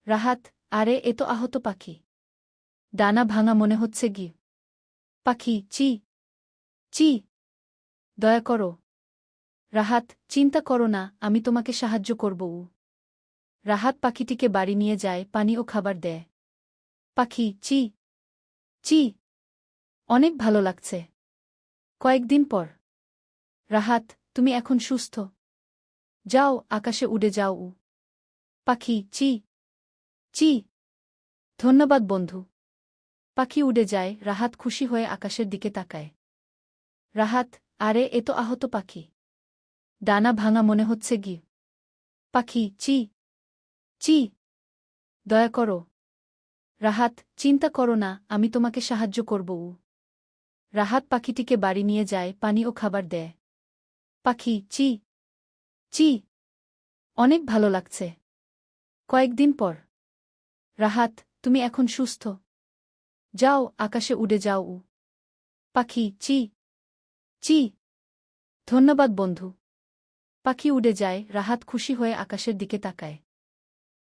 রাহাত, আরে এ তো আহত পাখি। ডানা ভাঙা মনে হচ্ছে গি। পাখি, চি চি, দয়া করো। রাহাত, চিন্তা করো না, আমি তোমাকে সাহায্য করব। রাহাত পাখিটিকে বাড়ি নিয়ে যায়, পানি ও খাবার দেয়। পাখি, চি চি, অনেক ভালো লাগছে। কয়েকদিন পর। রাহাত, তুমি এখন সুস্থ। যাও, আকাশে উড়ে যাও। পাখি, চি চি, ধন্যবাদ বন্ধু। পাখি উড়ে যায়, রাহাত খুশি হয়ে আকাশের দিকে তাকায়। রাহাত, আরে এ তো আহত পাখি। ডানা ভাঙা মনে হচ্ছে গি। পাখি, চি চি, দয়া করো। রাহাত, চিন্তা করো না, আমি তোমাকে সাহায্য করব। রাহাত পাখিটিকে বাড়ি নিয়ে যায়, পানি ও খাবার দেয়। পাখি, চি চি, অনেক ভালো লাগছে। কয়েকদিন পর। রাহাত, তুমি এখন সুস্থ। যাও, আকাশে উড়ে যাও। পাখি, চি চি, ধন্যবাদ বন্ধু। পাখি উড়ে যায়, রাহাত খুশি হয়ে আকাশের দিকে তাকায়।